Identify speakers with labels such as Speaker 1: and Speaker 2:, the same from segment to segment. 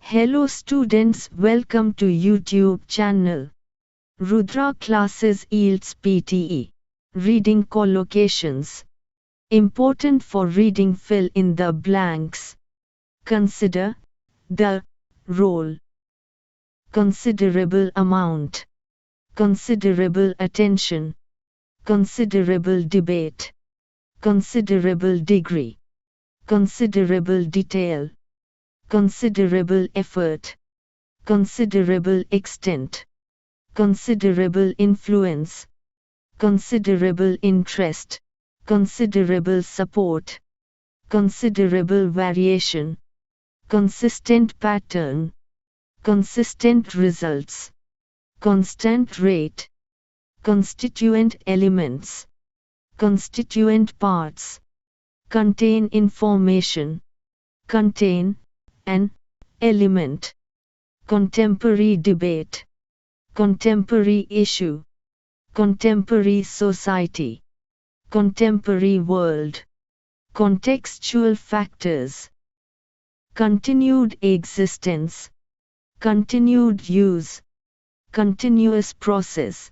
Speaker 1: Hello students, welcome to YouTube channel. Rudra classes IELTS PTE Reading Collocations. Important for reading, fill in the blanks. Consider the role. Considerable amount. Considerable attention. Considerable debate. Considerable degree. Considerable detail. Considerable effort. Considerable extent. Considerable influence. Considerable interest. Considerable support. Considerable variation. Consistent pattern. Consistent results. Constant rate. Constituent elements. Constituent parts. Contain information. Contain an element. Contemporary debate. Contemporary issue. Contemporary society. Contemporary world. Contextual factors. Continued existence. Continued use. Continuous process.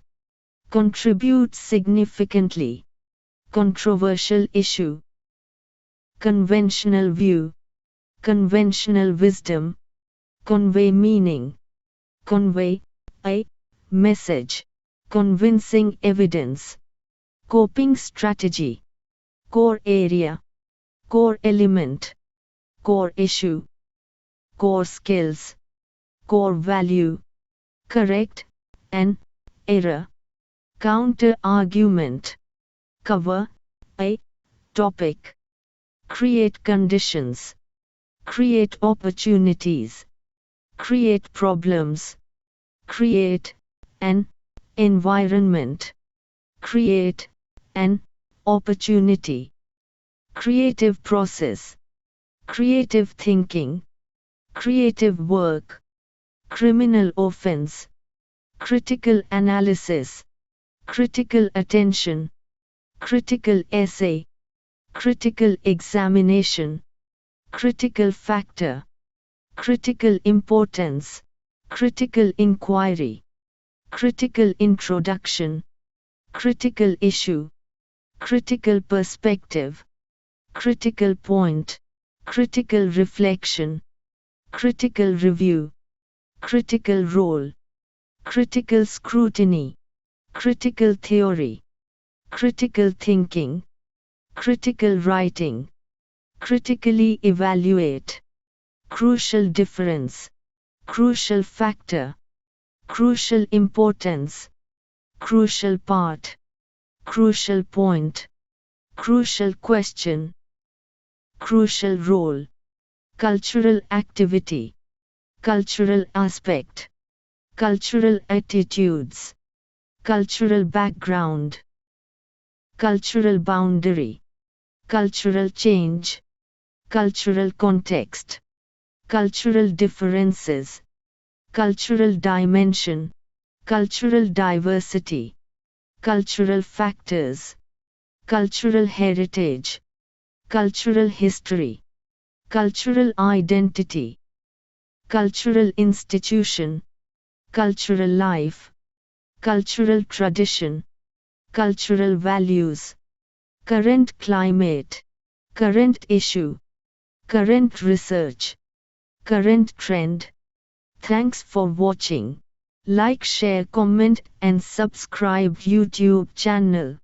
Speaker 1: Contribute significantly. Controversial issue. Conventional view. Conventional wisdom. Convey meaning. Convey a message. Convincing evidence. Coping strategy. Core area. Core element. Core issue. Core skills. Core value. Correct an error. Counter argument. Cover a topic. Create conditions. Create opportunities. Create problems. Create an environment. Create an opportunity. Creative process. Creative thinking. Creative work. Criminal offense. Critical analysis. Critical attention. Critical essay. Critical examination. Critical factor. Critical importance. Critical inquiry. Critical introduction. Critical issue. Critical perspective. Critical point. Critical reflection. Critical review. Critical role. Critical scrutiny. Critical theory. Critical thinking. Critical writing. Critically evaluate. Crucial difference. Crucial factor. Crucial importance. Crucial part. Crucial point. Crucial question. Crucial role. Cultural activity. Cultural aspect. Cultural attitudes. Cultural background. Cultural boundary. Cultural change. Cultural context. Cultural differences. Cultural dimension. Cultural diversity. Cultural factors. Cultural heritage. Cultural history. Cultural identity. Cultural institution. Cultural life. Cultural tradition. Cultural values. Current climate. Current issue. Current research. Current trend. Thanks for watching. Like, share, comment and subscribe YouTube channel.